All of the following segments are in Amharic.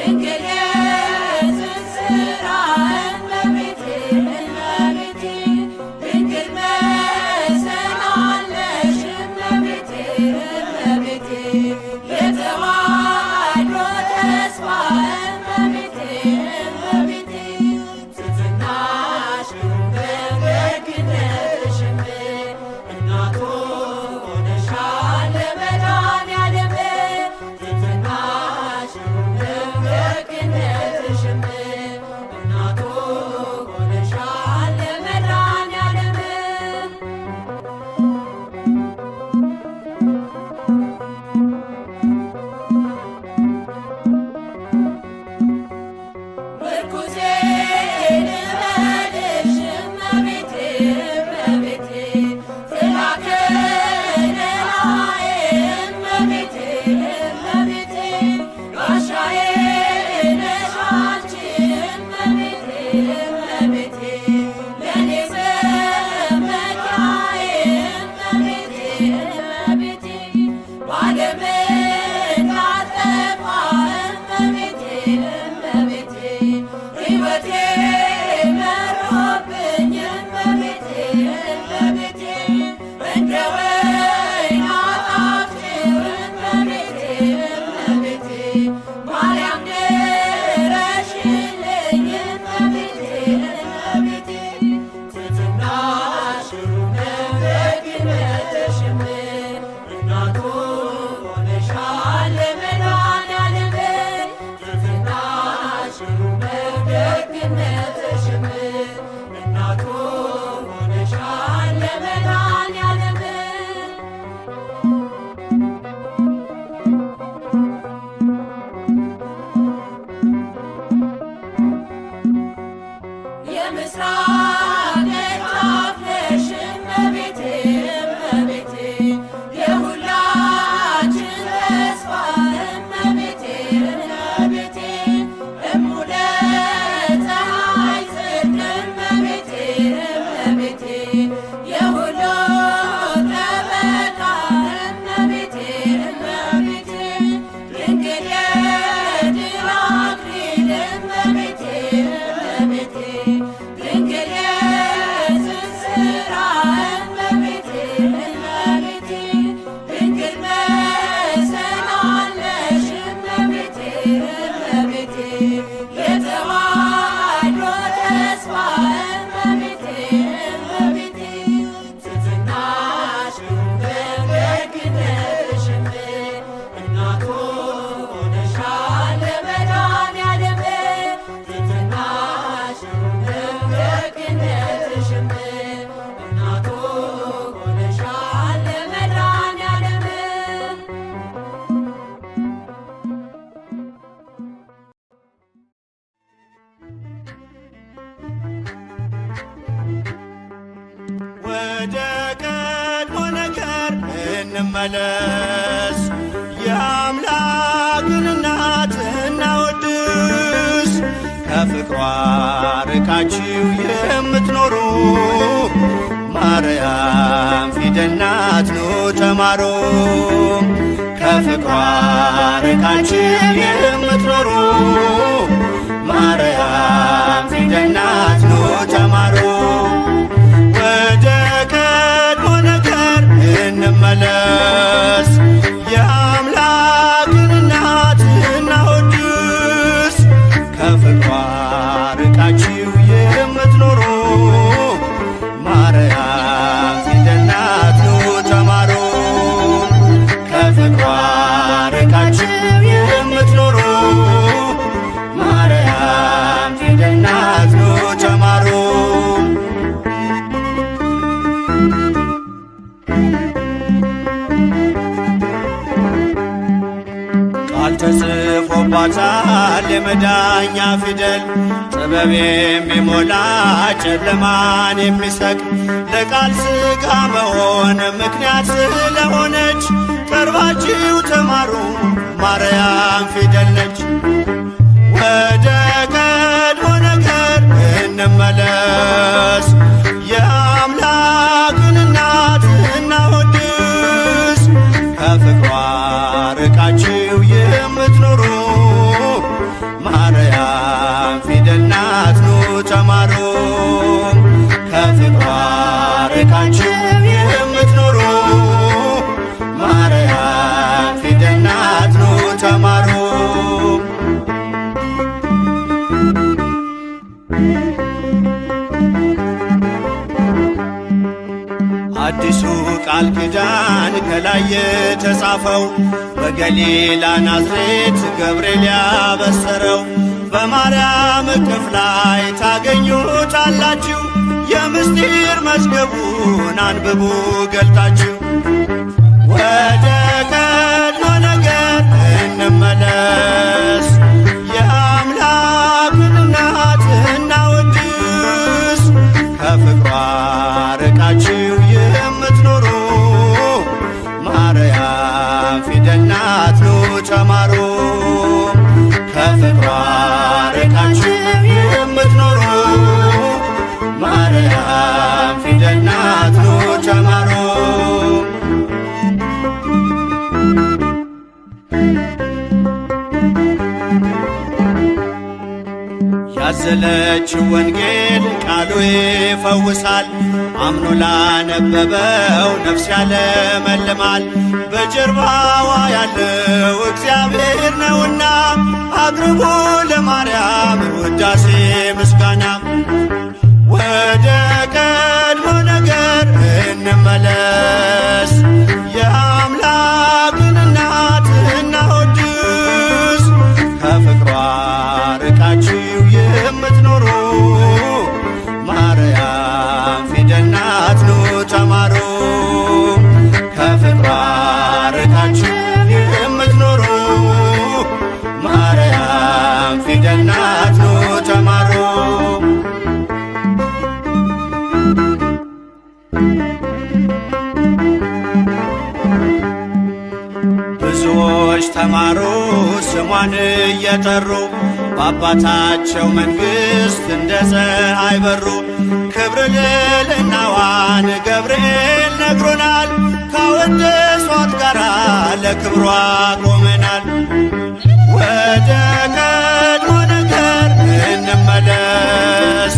Drink it, እንመለስ። የአምላክን እናት እናወድስ። ከፍቅሯ ርቃችሁ የምትኖሩ ማርያም ፊደል ናት ኑ ተማሩ። ከፍቅሯ ርቃችሁ የምትኖሩ ማርያም ፊደል ናት ኑ ተማሩ። ወደ ቀድሞ ነገር እንመለስ። የአምላክን እናት እናወድስ። ከፍቅሯ ርቃችሁ የምትኖሩ ማርያም ፊደል ናት ኑ ተማሩ። ከፍቅሯ ርቃችሁ የምትኖሩ ማርያም ፊደል ናት ኑ ተማሩ። ቃል ተጽፎባታል የመዳኛ ፊደል፣ ጥበብ የሚሞላ ጨለማን የሚሰቅ ለቃል ሥጋ መሆን ምክንያት ስለሆነች ቀርባችሁ ተማሩ ማርያም ፊደል ነች። ወደ ቀድሞ ነገር እንመለስ። የአምላክን እናት እናወድስ። ከፍቅሯ ርቃችሁ የምትኖሩ ማርያም ፊደል ናት ኑ ተማሩ። ከፍቅሯ ርቃችሁ የምትኖሩ ማርያም ፊደል ናት ኑ ተማሩ። አዲሱ ቃል ኪዳን ከላይ የተጻፈው በገሊላ ናዝሬት ገብርኤል ያበሰረው በማርያም እቅፍ ላይ ታገኙታላችሁ። የምስጢር መዝገቡን አንብቡ ገልጣችሁ። ወደ ቀድሞ ነገር እንመለስ። የአምላክን እናት እናወድስ። ከፍቅሯ ርቃችሁ የምትኖሩ ማርያም ፊደል ናት ኑ ተማሩ። ከፍቅሯ ርቃችሁ የምትኖሩ ማርያም ፊደል ናት ኑ ተማሩ። ያዘለችው ወንጌል ቃሉ ይፈውሳል። አምኖ ላነበበው ነፍስ ያለመልማል። በጀርባዋ ያለው እግዚአብሔር ነውና አቅርቡ ለማርያም ውዳሴ ምስጋና። ወደ ቀድሞ ነገር እንመለስ። የአምላክን እናት እናወድስ። ከፍቅሯ ርቃችሁ የምትኖሩ ማርያም ፊደል ናት ኑ ተማሩ። ከፍቅሯ ርቃችሁ የምትኖሩ ማርያም ፊደል ናት ኑ ተማሩ። ብዙዎች ተማሩ ስሟን እየጠሩ በአባታቸው መንግሥት እንደ ፀሐይ በሩ። ክብር ልዕልናዋን ገብርኤል ነግሮናል። ካወደሷት ጋራ ለክብሯ ቆመናል። ወደ ቀድሞ ነገር እንመለስ።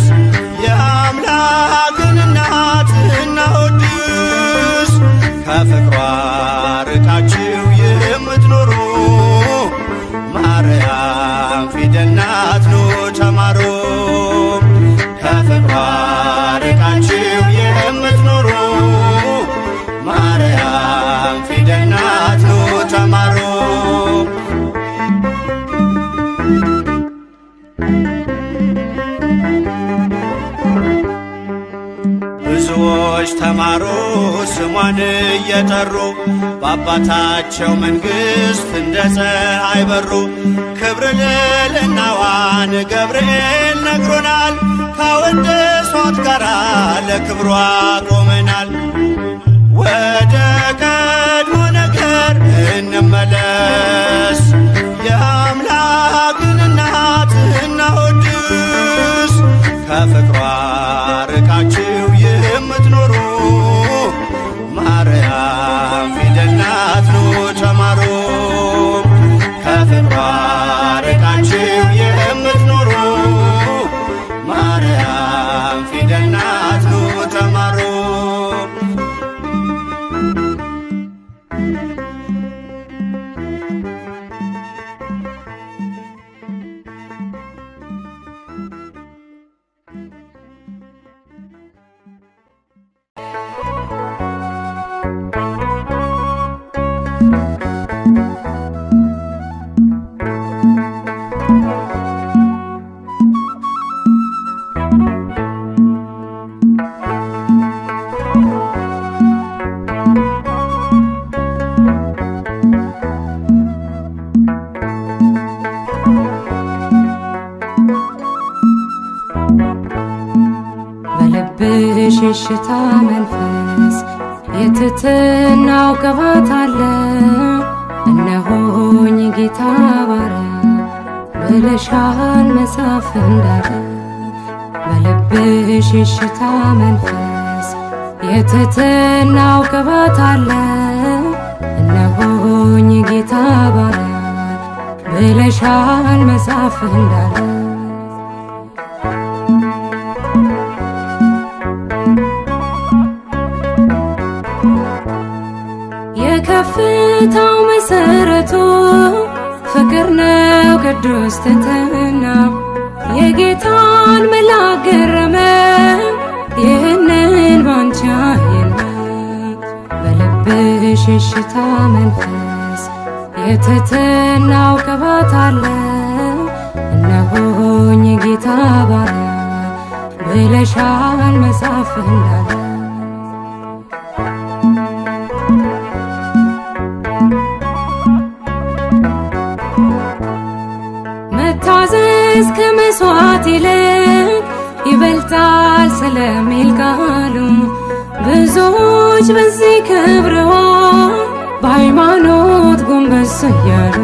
የአምላክን እናት እናወድስ። ከፍቅሯ ርቃችሁ የምትኖሩ ማርያም ፊደል ናት ኑ ተማሩ። ከፍቅሯ ርቃችሁ የምትኖሩ ማርያም ፊደል ናት ኑ ተማሩ። ብዙዎች ተማሩ ስሟን እየጠሩ በአባታቸው መንግሥት እንደ ፀሐይ በሩ። ክብር ልዕልናዋን ገብርኤል ነግሮናል። ካወደሷት ጋራ ለክብሯ ቆመናል። ወደ ቀድሞ እንመለስ። የአምላክን እናት እናወድስ። ከፍቅሯ ርቃችሁ የምትኖሩ ማርያም ፊደል ናት ኑ ተማሩ። ከፍቅሯ ርቃችሁ የምትኖሩ ማርያም ፊደል ናት ኑ ተማሩ። በልብሽ የሽታ መንፈስ የትሕትናው ቅባት አለ። እነሆኝ ጌታ ባሪያ ብለሻል መጽሐፍ እንዳለ። በልብሽ የሽታ መንፈስ የትሕትናው ቅባት አለ። እነሆኝ ጌታ ባሪያ ብለሻል መጽሐፍ እንዳለ። የከፍታው መሰረቱ ፍቅር ነው ቅዱስ ትሕትና። የጌታን መልአክ ገረመ ይህንን ባንቺ አየና። በልብሽ የሽታ መንፈስ የትሕትናው ቅባት አለ። እነሆኝ ጌታ ባሪያ ብለሻል መጽሐፍ እንዳለ። መታዘዝ ከመሥዋዕት ይልቅ ይበልጣል ስለሚል ቃሉ ብዙዎች በዚህ ከብረዋል በሃይማኖት ጎንበስ እያሉ።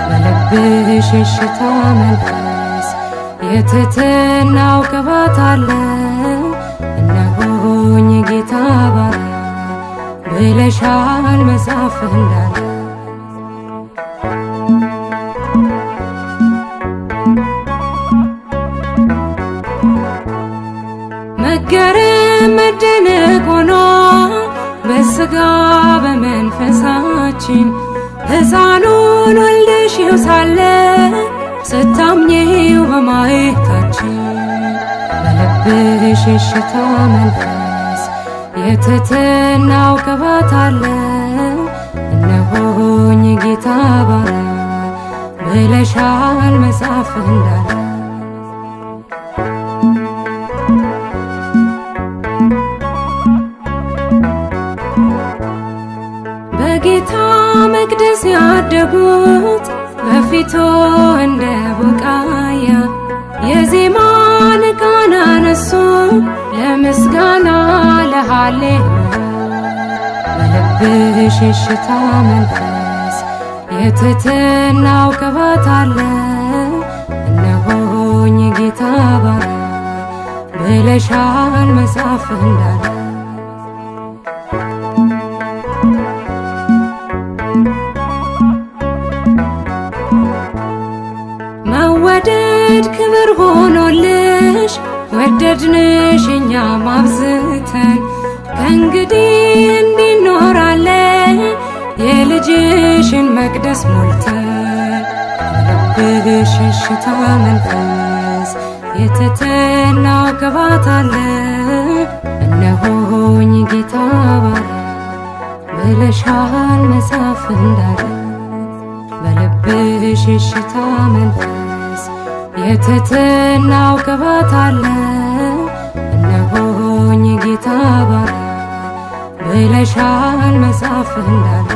በልብሽ የሽታ መንፈስ የትሕትናው ቅባት አለ። እነሆኝ ጌታ ባሪያ ብለሻል መጽሐፍ እንዳለ። መገረም መደነቅ ሆኖ በሥጋ በመንፈሳችን ሕፃኑን ወልደሽው ሳለ ስታምኚው በማየታችን። በልብሽ የሽታ መንፈስ የትሕትናው ቅባት አለ። እነሆኝ ጌታ ባሪያ ብለሻል መጽሐፍ እንዳለ። በጌታ መቅደስ ያደጉት በፊቱ እንደ ቡቃያ የዜማን ቃና አነሱ ለምስጋና ለሃሌሉያ። በልብሽ የሽታ መንፈስ የትሕትናው ቅባት አለ። እነሆኝ ጌታ ባሪያ ብለሻል መጽሐፍ እንዳለ። መወደድ ክብር ሆኖልሽ ወደድንሽ እኛም አብዝተን። ከእንግዲህ እንዲኖራለን የልጅሽን መቅደስ ሞልተን። በልብሽ የሽታ መንፈስ የትሕትናው ቅባት አለ። እነሆኝ ጌታ ባሪያ ብለሻል መጽሐፍ እንዳለ። በልብሽ የሽታ መንፈስ የትሕትናው ቅባት አለ። እነሆኝ ጌታ ባሪያ ብለሻል መጽሐፍ እንዳለ።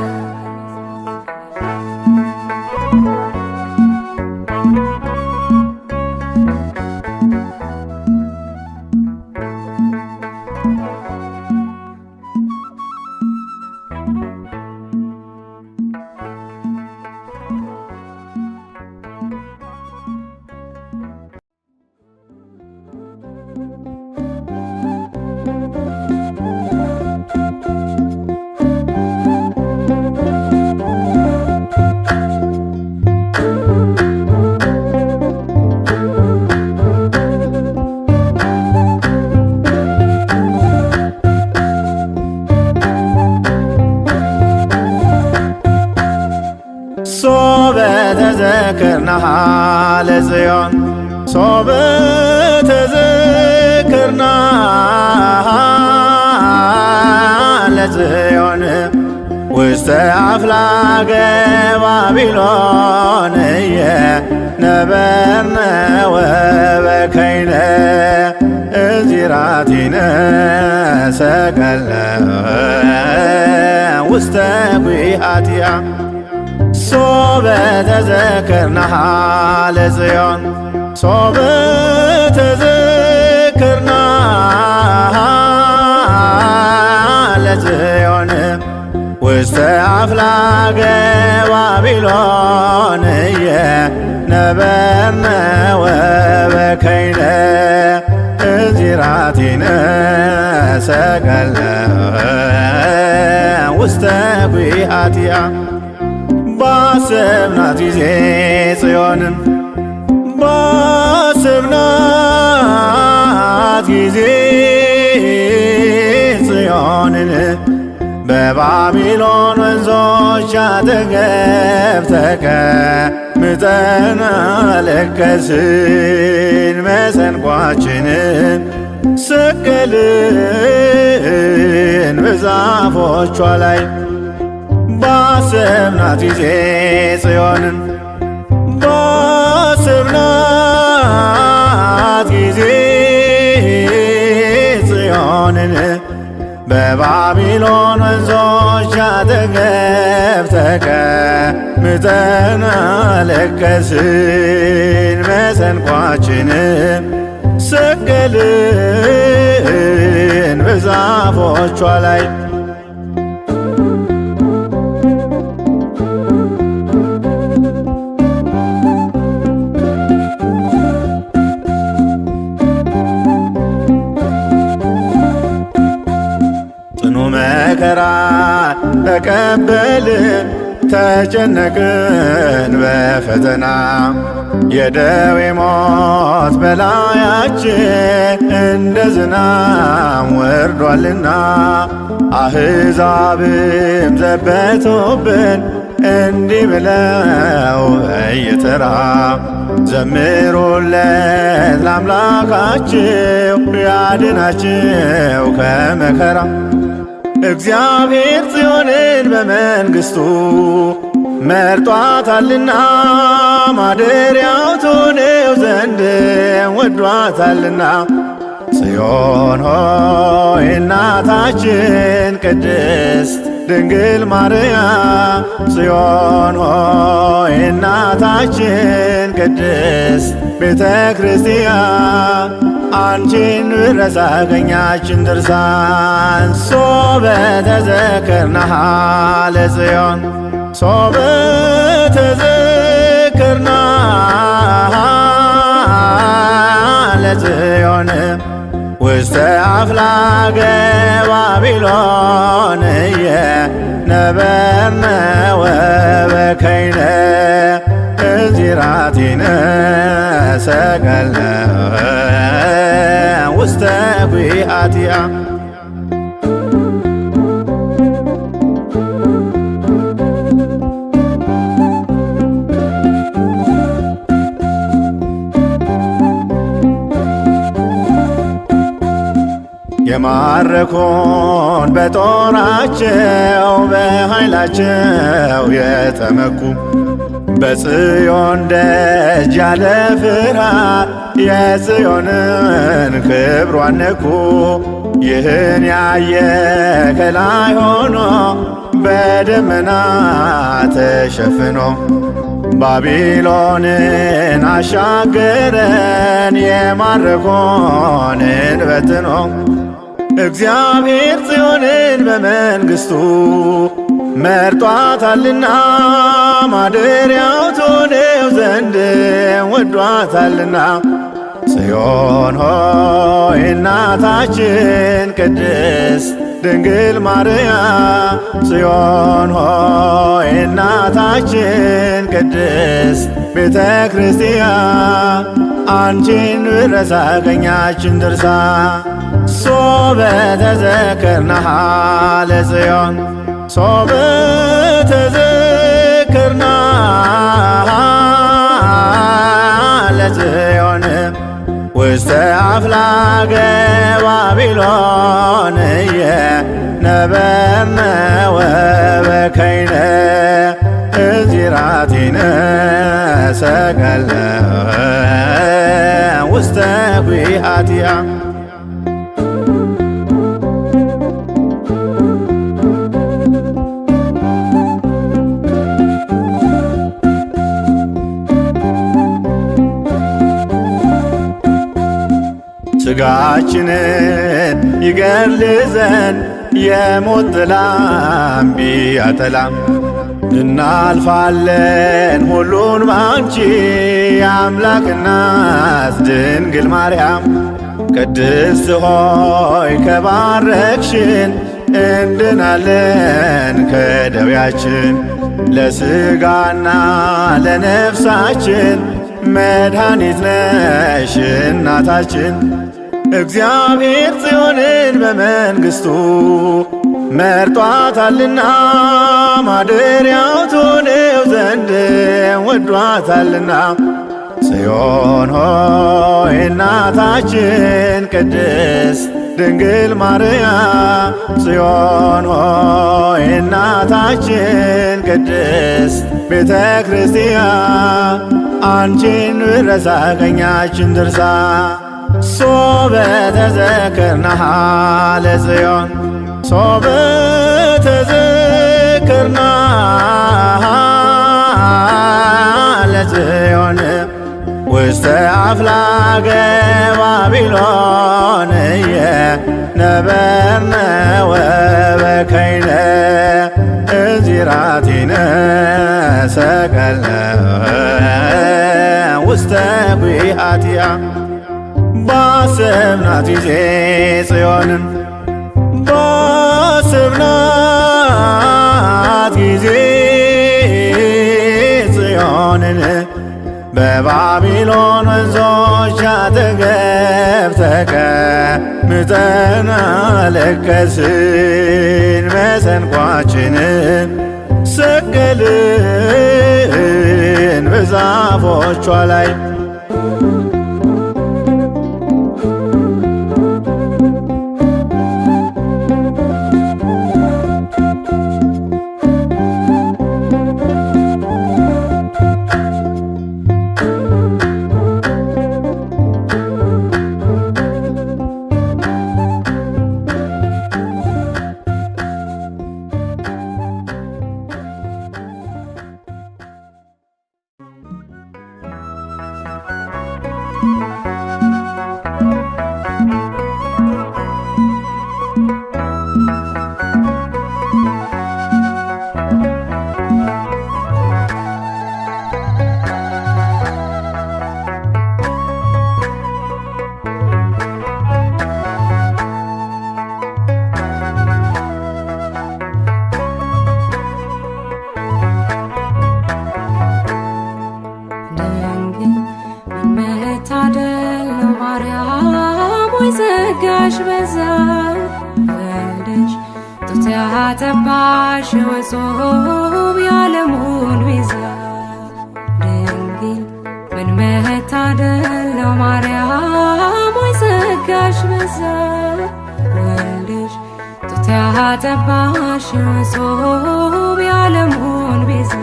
ሶበ ተዘክርናሃ ለጽዮን ሶበ ተዘክርናሃ ለጽዮን ውስተ አፍላገ ባቢሎን ነበርነ ወበከይነ እዚራቲነ ሰቀለ ውስተ ጒሃቲሃ ሶበ ተዘክርናሃ ለጽዮን ሶበ ተዘክርናሃ ለጽዮን ውስተ አፍላገ ባቢሎን ነበርነ ወበከይነ እዚራቲነ ሰቀለ ውስተ ጒሃቲሃ ባሰብናት ጊዜ ጽዮንን ባሰብናት ጊዜ ጽዮንን በባቢሎን ወንዞች አጠገብ ተቀምጠን አለቀስን። መሰንቋችንን ሰቀልን በዛፎቿ ላይ ባሰብናት ጊዜ ጽዮንን ባሰብናት ጊዜ ጽዮንን በባቢሎን ወንዞች አጠገብ ተቀምጠን አለቀስን። መሰንቋችንን ሰቀልን በዛፎቿ ላይ መከራ ተቀበልን ተጨነቅን በፈተና የደዌ ሞት በላያችን እንደ ዝናብ ወርዷልና አሕዛብም ዘበቱብን እንዲህ ብለው በየተራ ዘምሩለት ለአምላካችሁ ያድናችሁ ከመከራ እግዚአብሔር ጽዮንን በመንግሥቱ መርጧታልና ማደሪያው ትሆነው ዘንድ ወዷታልና። ጽዮን ሆይ እናታችን ቅድስት ድንግል ማርያም ጽዮን ሆይ እናታችን ቅድስት ቤተ ክርስቲያን አንቺን ብረሳ ቀኛችን ድርሳን ሶበ ተዘክርናሃ ለጽዮን ሶበ ተዘክርናሃ ለጽዮን ውስተ አፍላገ ባቢሎን ነበርነ ወበከይነ እዚራቲነ ሰቀለ ውስተ ጒሃቲሃ የማረኩን በጦራቸው በኃይላቸው የተመኩ በጽዮን ደጅ ያለ ፍርሃት የጽዮንን ክብሯን ነኩ። ይህን ያየ ከላይ ሆኖ በደመና ተሸፍኖ ባቢሎንን አሻገረን የማረኮንን በትኖ እግዚአብሔር ጽዮንን በመንግሥቱ መርጧታልና ማደሪያው ትሆነው ዘንድ ወዷታልና። ጽዮን ሆይ እናታችን ቅድስት ድንግል ማርያም ጽዮን ሆይ እናታችን ቅድስት ቤተ ክርስቲያን አንቺን ብረሳ ቀኛችን ድርሳ ሶበ ተዘክርናሃ ለጽዮን ሶበ ተዘክርናሃ አፍላገ ባቢሎንየ ነበርነ ወበከይነ እዚራቲነ ሰቀለ ውስተ ጒሃቲሃ ሥጋችንን ይገድል ዘንድ የሞት ጥላም ቢያጠላም እናልፋለን ሁሉን ባንቺ የአምላክ እናት ድንግል ማርያም። ቅድስት ሆይ ከባረክሽን እንድናለን ከደዌያችን ለሥጋና ለነፍሳችን መድኃኒት ነሽ እናታችን። እግዚአብሔር ጽዮንን በመንግሥቱ መርጧታልና ማደሪያው ትሆነው ዘንድ ወዷታልና። ጽዮን ሆይ እናታችን ቅድስት ድንግል ማርያም፣ ጽዮን ሆይ እናታችን ቅድስት ቤተ ክርስቲያን፣ አንቺን ብረሳ ቀኛችን ድርሳ ሶበ ተዘክርናሃ ለጽዮን ሶበ ተዘክርናሃ ለጽዮን ውስተ አፍላገ ባቢሎንየ ነበርነ ወበከይነ እዚራቲነ ሰቀለ ውስተ ጒሃቲሃ። ባሰብናት ጊዜ ጽዮንን ባሰብናት ጊዜ ጽዮንን በባቢሎን ወንዞች አጠገብ ተቀምጠን አለቀስን። መሰንቋችንን ሰቀልን በዛፎቿ ላይ ጸጋሽ በዛ ወልደሽ ጡት ያጠባሽ ወጾም የዓለሙን ቤዛ ድንግል ምን መታደል ነው ማርያም ወይ ጸጋሽ በዛ ወልደሽ ጡት ያጠባሽ ወጾም የዓለሙን ቤዛ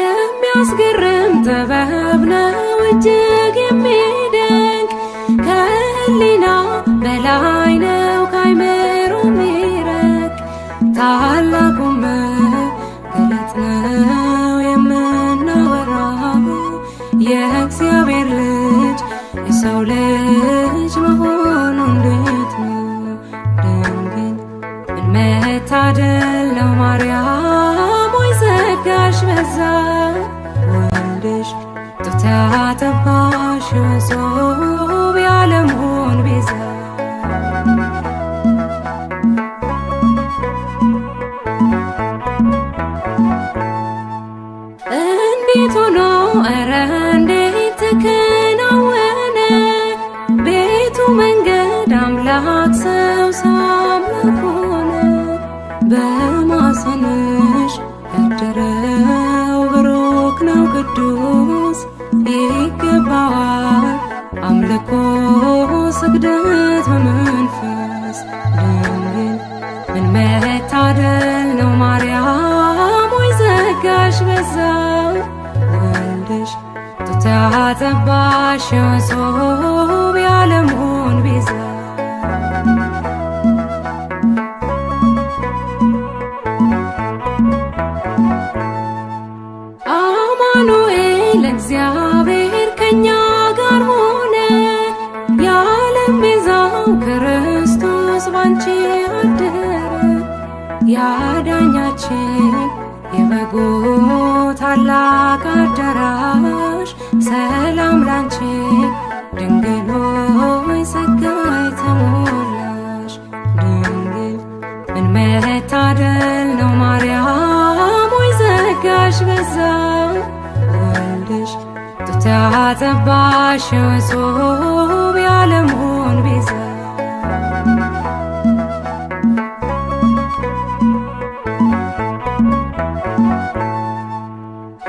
የሚያስገርም ጥበብ ነው እጅግ የሚደንቅ ከህሊና በላይ ነው ካይምሮ ሚረቅ ታላቁ መገለጥ ነው የምናወራው የእግዚአብሔር ልጅ የሰው ልጅ መሆኑ እንዴት ነው ድንግል ምን መታደል ነው ማርያም ወይ ጸጋሽ በዛ ወልደሽ ጡት ያጠባሽ ወጾም የዓለሙን ቤዛ እንዴት ሆኖ ኧረ እንዴት ተከናወነ ቤቱ መንገድ አምላክ ሰው አምላክ ሆነ በማኅፀንሽ ያደረ ቅዱስ ይገባዋል አምልኮ ስግደት በመንፈስ ድንግል ምን መታደል ነው ማርያም ወይ ዘጋሽ በዛ ወልደሽ ጡት ያጠባሽ የመሶብ የዓለሙን ቤዛ አማኑኤል እግዚአብሔር ከኛ ጋር ሆነ የዓለም ቤዛው ክርስቶስ ባንቺ አደረ ያዳኛችን የበጉ ታላቅ አዳራሽ ሰላም ላንቺ ድንግል ሆይ ጸጋ የተሞላሽ ድንግል ምን መታደል ነው ማርያም ወይ ዘጋሽ በዛ ወልደሽ ጡት ያጠባሽ የመሶብ የዓለሙን ቤዛ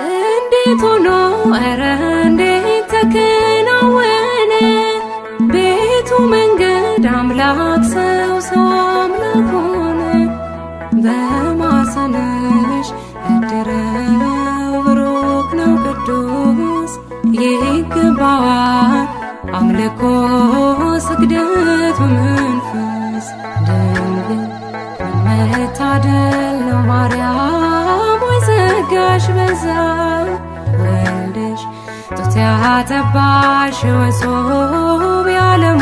እንዴት ሆኖ ኧረ እንዴት ተከናወነ ቤቱ መንገድ አምላክ ሰው ሰው አምላክ ሆነ በማኅፀንሽ ያደረው ብሩክ ነው ቅዱስ ይገባዋል አምልኮ ስግደት በመንፈስ ድንግል ምን መታደል ነው ማርያም ወይ ጸጋሽ በዛ ወልደሽ ጡት ያጠባሽ የመሶብ የዓለሙ